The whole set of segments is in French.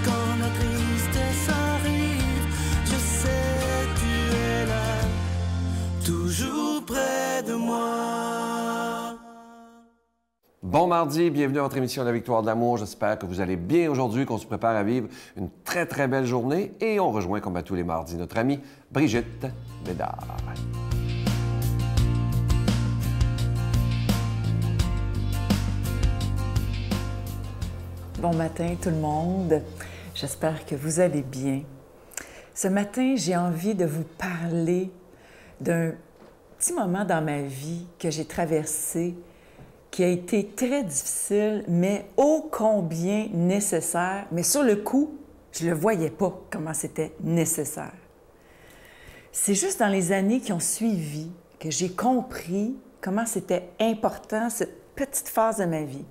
Quand la tristesse arrive, je sais tu es là, toujours près de moi. Bon mardi, bienvenue à votre émission La Victoire de l'amour. J'espère que vous allez bien aujourd'hui, qu'on se prépare à vivre une très, très belle journée. Et on rejoint, comme à tous les mardis, notre amie Brigitte Bédard. Bon matin tout le monde, j'espère que vous allez bien. Ce matin, j'ai envie de vous parler d'un petit moment dans ma vie que j'ai traversé, qui a été très difficile, mais ô combien nécessaire. Mais sur le coup, je ne le voyais pas comment c'était nécessaire. C'est juste dans les années qui ont suivi que j'ai compris comment c'était important, cette petite phase de ma vie.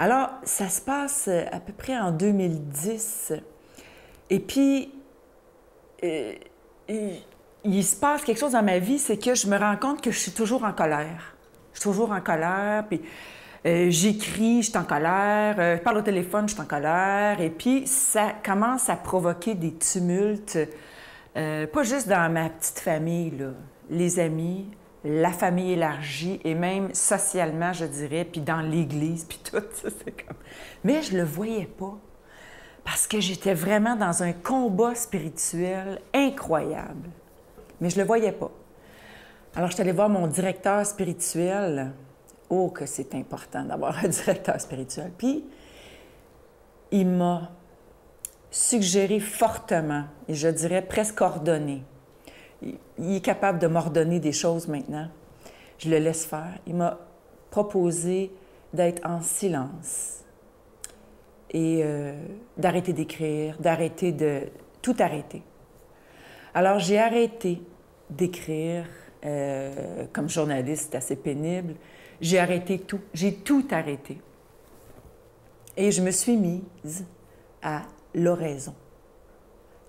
Alors, ça se passe à peu près en 2010. Et puis, il se passe quelque chose dans ma vie, c'est que je me rends compte que je suis toujours en colère. Je suis toujours en colère, puis j'écris, je suis en colère, je parle au téléphone, je suis en colère. Et puis, ça commence à provoquer des tumultes, pas juste dans ma petite famille, là, les amis, la famille élargie et même socialement, je dirais, puis dans l'Église, puis tout ça, c'est comme... Mais je le voyais pas, parce que j'étais vraiment dans un combat spirituel incroyable. Mais je le voyais pas. Alors, je suis allée voir mon directeur spirituel. Oh, que c'est important d'avoir un directeur spirituel. Puis, il m'a suggéré fortement, et je dirais presque ordonné. Il est capable de m'ordonner des choses maintenant. Je le laisse faire. Il m'a proposé d'être en silence et d'arrêter d'écrire, d'arrêter de... tout arrêter. Alors, j'ai arrêté d'écrire. Comme journaliste, c'est assez pénible. J'ai arrêté tout. J'ai tout arrêté. Et je me suis mise à l'oraison.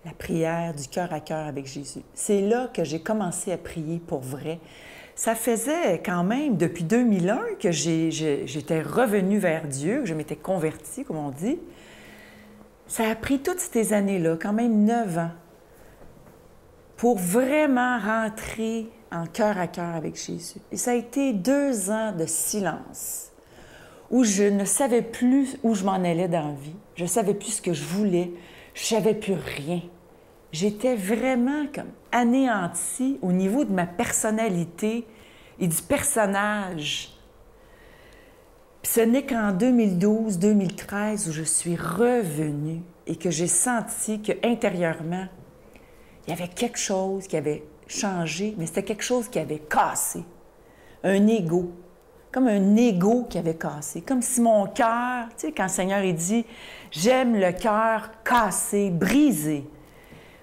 La prière du cœur à cœur avec Jésus. C'est là que j'ai commencé à prier pour vrai. Ça faisait quand même depuis 2001 que j'étais revenue vers Dieu, que je m'étais convertie, comme on dit. Ça a pris toutes ces années-là, quand même 9 ans, pour vraiment rentrer en cœur à cœur avec Jésus. Et ça a été 2 ans de silence, où je ne savais plus où je m'en allais dans la vie. Je ne savais plus ce que je voulais. Je ne savais plus rien. J'étais vraiment comme anéantie au niveau de ma personnalité et du personnage. Puis ce n'est qu'en 2012-2013 où je suis revenue et que j'ai senti qu'intérieurement, il y avait quelque chose qui avait changé, mais c'était quelque chose qui avait cassé. Un ego. Comme un ego qui avait cassé. Comme si mon cœur, tu sais, quand le Seigneur il dit « J'aime le cœur cassé, brisé ».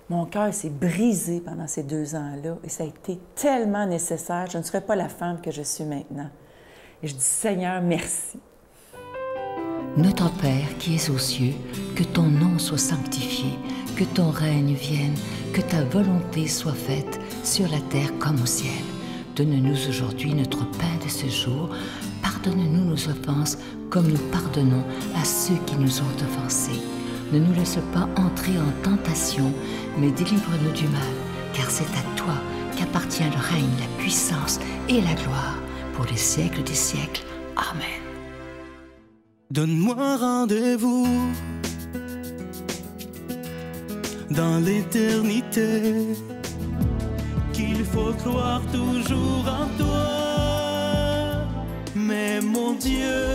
Mon cœur s'est brisé pendant ces 2 ans-là et ça a été tellement nécessaire. Je ne serais pas la femme que je suis maintenant. Et je dis « Seigneur, merci ». Notre Père qui es aux cieux, que ton nom soit sanctifié, que ton règne vienne, que ta volonté soit faite sur la terre comme au ciel. Donne-nous aujourd'hui notre pain de ce jour. Pardonne-nous nos offenses comme nous pardonnons à ceux qui nous ont offensés. Ne nous laisse pas entrer en tentation, mais délivre-nous du mal, car c'est à toi qu'appartient le règne, la puissance et la gloire pour les siècles des siècles. Amen. Donne-moi rendez-vous dans l'éternité, qu'il faut croire toujours en toi. Mais mon Dieu,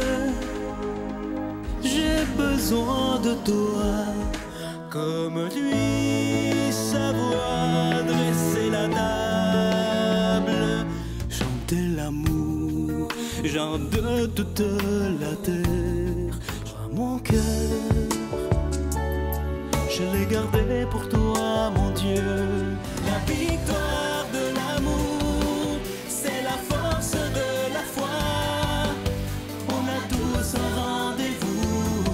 j'ai besoin de toi, comme lui savoir dresser la table, chanter l'amour, gens de toute la terre. Mon cœur, je l'ai gardé pour toi, mon Dieu. La victoire de l'amour, c'est la force de la foi. On a tous un rendez-vous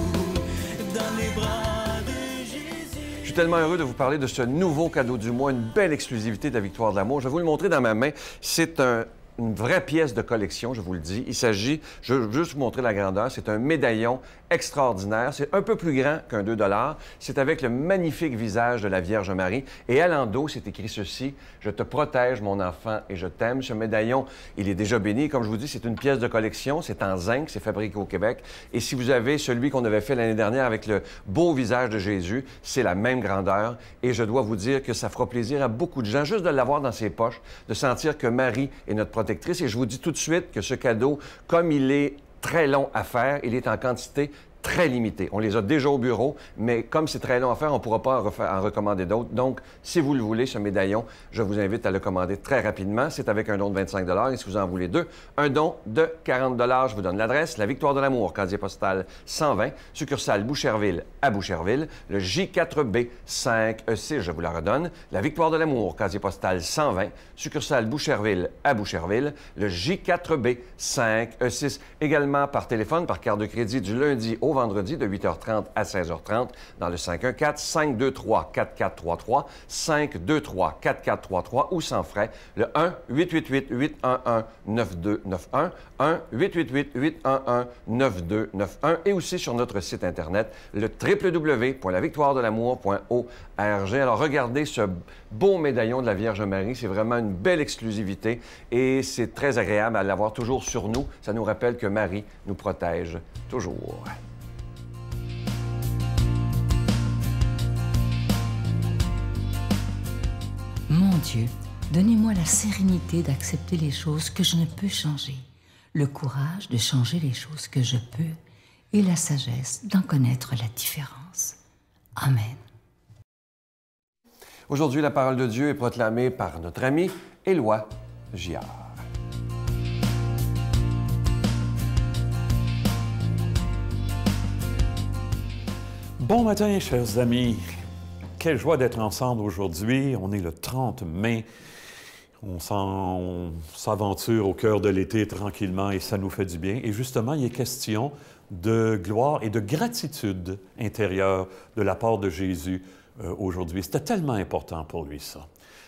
dans les bras de Jésus. Je suis tellement heureux de vous parler de ce nouveau cadeau du mois, une belle exclusivité de la Victoire de l'amour. Je vais vous le montrer dans ma main. C'est un une vraie pièce de collection, je vous le dis. Il s'agit, je veux juste vous montrer la grandeur, c'est un médaillon extraordinaire. C'est un peu plus grand qu'un 2 $. C'est avec le magnifique visage de la Vierge Marie. Et à l'endos, c'est écrit ceci: « Je te protège, mon enfant, et je t'aime ». Ce médaillon, il est déjà béni. Comme je vous dis, c'est une pièce de collection. C'est en zinc, c'est fabriqué au Québec. Et si vous avez celui qu'on avait fait l'année dernière avec le beau visage de Jésus, c'est la même grandeur. Et je dois vous dire que ça fera plaisir à beaucoup de gens, juste de l'avoir dans ses poches, de sentir que Marie est notre protectrice. Et je vous dis tout de suite que ce cadeau, comme il est très long à faire, il est en quantité très limitée. On les a déjà au bureau, mais comme c'est très long à faire, on ne pourra pas en recommander d'autres. Donc, si vous le voulez, ce médaillon, je vous invite à le commander très rapidement. C'est avec un don de 25 $. Et si vous en voulez deux, un don de 40 $. Je vous donne l'adresse: La Victoire de l'Amour, casier postal 120, succursale Boucherville à Boucherville, le J4B 5E6, je vous la redonne. La Victoire de l'Amour, casier postal 120, succursale Boucherville à Boucherville, le J4B 5E6. Également par téléphone, par carte de crédit du lundi au vendredi de 8h30 à 16h30 dans le 514-523-4433, 523-4433 ou sans frais, le 1-888-811-9291, 1-888-811-9291 et aussi sur notre site Internet, le www.lavictoiredelamour.org. Alors, regardez ce beau médaillon de la Vierge Marie. C'est vraiment une belle exclusivité et c'est très agréable à l'avoir toujours sur nous. Ça nous rappelle que Marie nous protège toujours. Mon Dieu, donnez-moi la sérénité d'accepter les choses que je ne peux changer, le courage de changer les choses que je peux et la sagesse d'en connaître la différence. Amen. Aujourd'hui, la parole de Dieu est proclamée par notre ami Éloi Giard. Bon matin, chers amis. Quelle joie d'être ensemble aujourd'hui. On est le 30 mai. On s'aventure au cœur de l'été tranquillement et ça nous fait du bien. Et justement, il est question de gloire et de gratitude intérieure de la part de Jésus aujourd'hui. C'était tellement important pour lui, ça.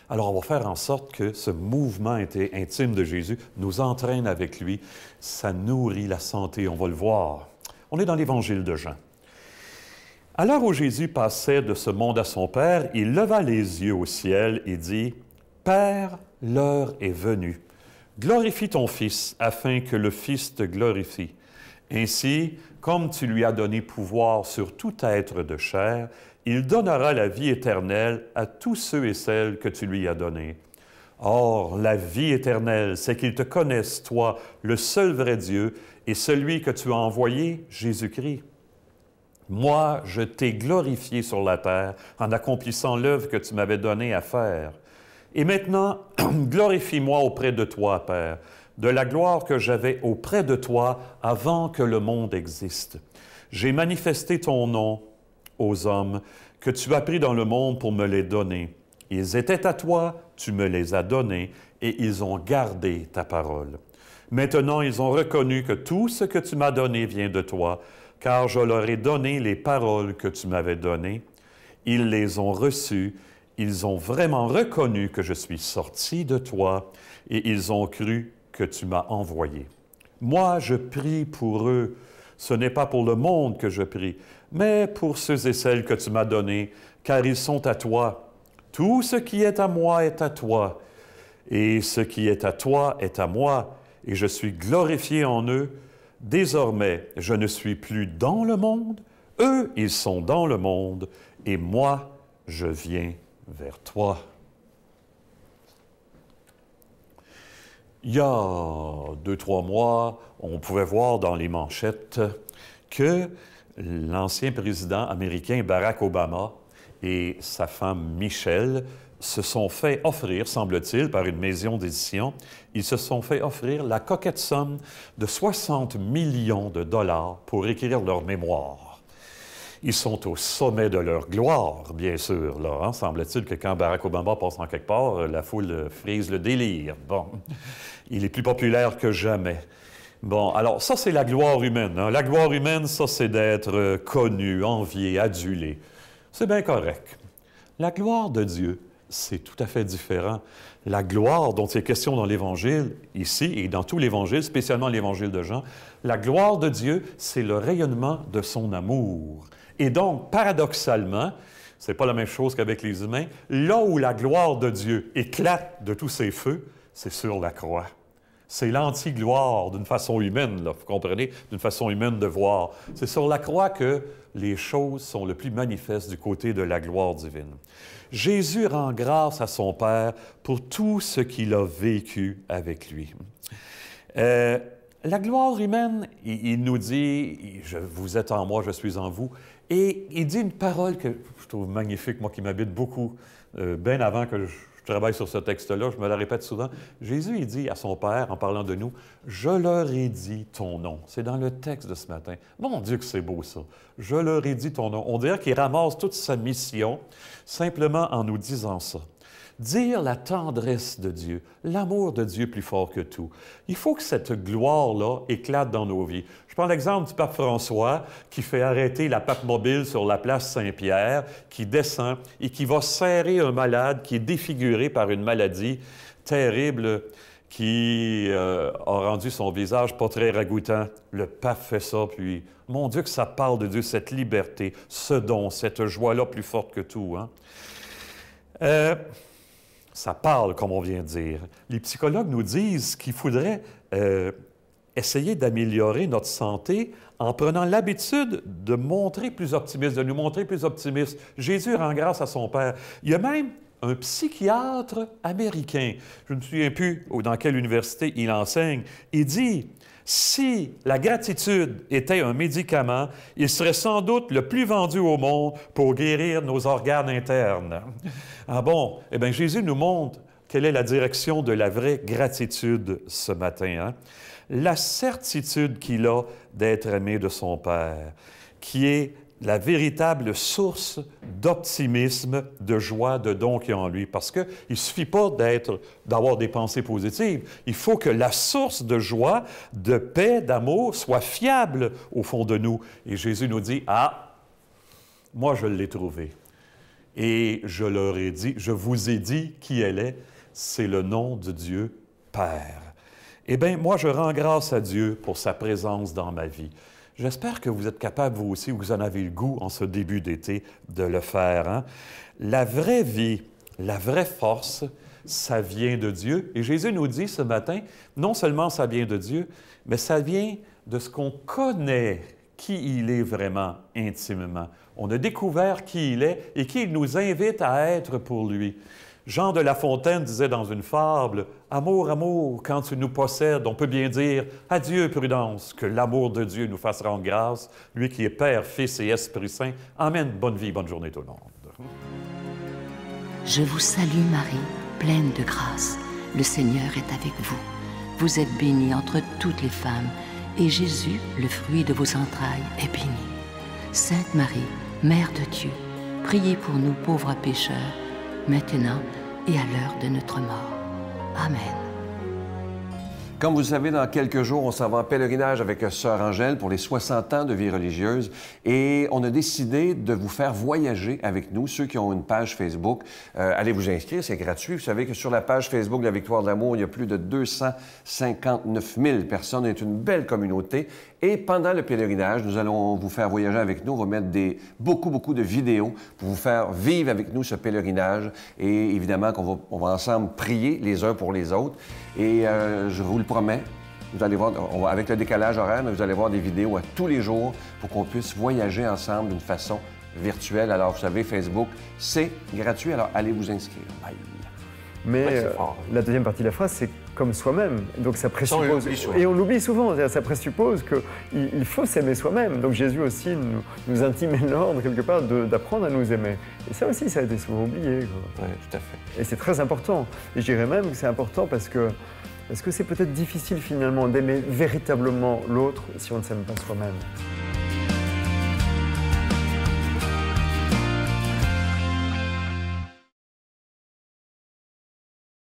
Alors, on va faire en sorte que ce mouvement intime de Jésus nous entraîne avec lui. Ça nourrit la santé, on va le voir. On est dans l'Évangile de Jean. À l'heure où Jésus passait de ce monde à son Père, il leva les yeux au ciel et dit: « Père, l'heure est venue. Glorifie ton Fils, afin que le Fils te glorifie. Ainsi, comme tu lui as donné pouvoir sur tout être de chair, il donnera la vie éternelle à tous ceux et celles que tu lui as donnés. Or, la vie éternelle, c'est qu'ils te connaissent, toi, le seul vrai Dieu, et celui que tu as envoyé, Jésus-Christ. Moi, je t'ai glorifié sur la terre en accomplissant l'œuvre que tu m'avais donnée à faire. Et maintenant, glorifie-moi auprès de toi, Père, de la gloire que j'avais auprès de toi avant que le monde existe. J'ai manifesté ton nom aux hommes que tu as pris dans le monde pour me les donner. Ils étaient à toi, tu me les as donnés, et ils ont gardé ta parole. Maintenant, ils ont reconnu que tout ce que tu m'as donné vient de toi, car je leur ai donné les paroles que tu m'avais données. Ils les ont reçues, ils ont vraiment reconnu que je suis sorti de toi, et ils ont cru que tu m'as envoyé. Moi, je prie pour eux. Ce n'est pas pour le monde que je prie, mais pour ceux et celles que tu m'as donnés, car ils sont à toi. Tout ce qui est à moi est à toi, et ce qui est à toi est à moi, et je suis glorifié en eux. Désormais, je ne suis plus dans le monde, eux, ils sont dans le monde, et moi, je viens vers toi. » Il y a 2-3 mois, on pouvait voir dans les manchettes que l'ancien président américain Barack Obama et sa femme Michelle se sont fait offrir, semble-t-il, par une maison d'édition, ils se sont fait offrir la coquette somme de 60 millions de dollars pour écrire leur mémoire. Ils sont au sommet de leur gloire, bien sûr. Là, hein? Semble-t-il que quand Barack Obama passe en quelque part, la foule frise le délire. Bon, il est plus populaire que jamais. Bon, alors ça, c'est la gloire humaine. Hein? La gloire humaine, ça, c'est d'être connu, envié, adulé. C'est bien correct. La gloire de Dieu, c'est tout à fait différent. La gloire dont il est question dans l'Évangile, ici, et dans tout l'Évangile, spécialement l'Évangile de Jean, la gloire de Dieu, c'est le rayonnement de son amour. Et donc, paradoxalement, c'est pas la même chose qu'avec les humains, là où la gloire de Dieu éclate de tous ses feux, c'est sur la croix. C'est l'anti-gloire d'une façon humaine, là, vous comprenez, d'une façon humaine de voir. C'est sur la croix que les choses sont le plus manifestes du côté de la gloire divine. Jésus rend grâce à son Père pour tout ce qu'il a vécu avec lui. La gloire humaine, il nous dit « Vous êtes en moi, je suis en vous ». Et il dit une parole que je trouve magnifique, moi qui m'habite beaucoup, bien avant que je travaille sur ce texte-là, je me la répète souvent. Jésus, il dit à son Père, en parlant de nous, « Je leur ai dit ton nom ». C'est dans le texte de ce matin. Mon Dieu que c'est beau, ça. « Je leur ai dit ton nom ». On dirait qu'il ramasse toute sa mission simplement en nous disant ça. Dire la tendresse de Dieu, l'amour de Dieu plus fort que tout. Il faut que cette gloire-là éclate dans nos vies. Je prends l'exemple du pape François qui fait arrêter la Pape-Mobile sur la place Saint-Pierre, qui descend et qui va serrer un malade qui est défiguré par une maladie terrible qui a rendu son visage pas très ragoûtant. Le pape fait ça, puis mon Dieu que ça parle de Dieu, cette liberté, ce don, cette joie-là plus forte que tout. Hein? Ça parle, comme on vient de dire. Les psychologues nous disent qu'il faudrait essayer d'améliorer notre santé en prenant l'habitude de montrer plus optimiste, de nous montrer plus optimistes. Jésus rend grâce à son Père. Il y a même un psychiatre américain, je ne me souviens plus dans quelle université il enseigne, il dit « Si la gratitude était un médicament, il serait sans doute le plus vendu au monde pour guérir nos organes internes. » Ah bon? Eh bien, Jésus nous montre quelle est la direction de la vraie gratitude ce matin. Hein? La certitude qu'il a d'être aimé de son Père, qui est la véritable source d'optimisme, de joie, de don qu'il y a en lui. Parce qu'il ne suffit pas d'avoir des pensées positives. Il faut que la source de joie, de paix, d'amour soit fiable au fond de nous. Et Jésus nous dit, « Ah, moi je l'ai trouvé. Et je leur ai dit, je vous ai dit qui elle est, c'est le nom de Dieu Père. » Eh bien, moi je rends grâce à Dieu pour sa présence dans ma vie. J'espère que vous êtes capable, vous aussi, vous en avez le goût en ce début d'été, de le faire. Hein? La vraie vie, la vraie force, ça vient de Dieu. Et Jésus nous dit ce matin, non seulement ça vient de Dieu, mais ça vient de ce qu'on connaît, qui il est vraiment intimement. On a découvert qui il est et qui il nous invite à être pour lui. Jean de La Fontaine disait dans une fable, « Amour, amour, quand tu nous possèdes, on peut bien dire, adieu, prudence, que l'amour de Dieu nous fasse rendre grâce, lui qui est Père, Fils et Esprit Saint. Amen. Bonne vie, bonne journée tout le monde. » Je vous salue Marie, pleine de grâce. Le Seigneur est avec vous. Vous êtes bénie entre toutes les femmes, et Jésus, le fruit de vos entrailles, est béni. Sainte Marie, Mère de Dieu, priez pour nous pauvres pécheurs, maintenant et à l'heure de notre mort. Amen. Comme vous le savez, dans quelques jours, on s'en va en pèlerinage avec Sœur Angèle pour les 60 ans de vie religieuse et on a décidé de vous faire voyager avec nous, ceux qui ont une page Facebook. Allez vous inscrire, c'est gratuit. Vous savez que sur la page Facebook de la Victoire de l'Amour, il y a plus de 259 000 personnes. C'est une belle communauté. Et pendant le pèlerinage, nous allons vous faire voyager avec nous. On va mettre beaucoup de vidéos pour vous faire vivre avec nous ce pèlerinage. Et évidemment qu'on va ensemble prier les uns pour les autres. Et je vous le promets, vous allez voir, avec le décalage horaire, mais vous allez voir des vidéos à tous les jours pour qu'on puisse voyager ensemble d'une façon virtuelle. Alors, vous savez, Facebook, c'est gratuit, alors allez vous inscrire. Bye. Mais la deuxième partie de la phrase, c'est comme soi-même. Donc ça présuppose... Et on l'oublie souvent, ça présuppose qu'il faut s'aimer soi-même. Donc Jésus aussi nous intimait l'ordre, quelque part, d'apprendre à nous aimer. Et ça aussi, ça a été souvent oublié. Oui, tout à fait. Et c'est très important. Et je dirais même que c'est important parce que c'est peut-être difficile finalement d'aimer véritablement l'autre si on ne s'aime pas soi-même.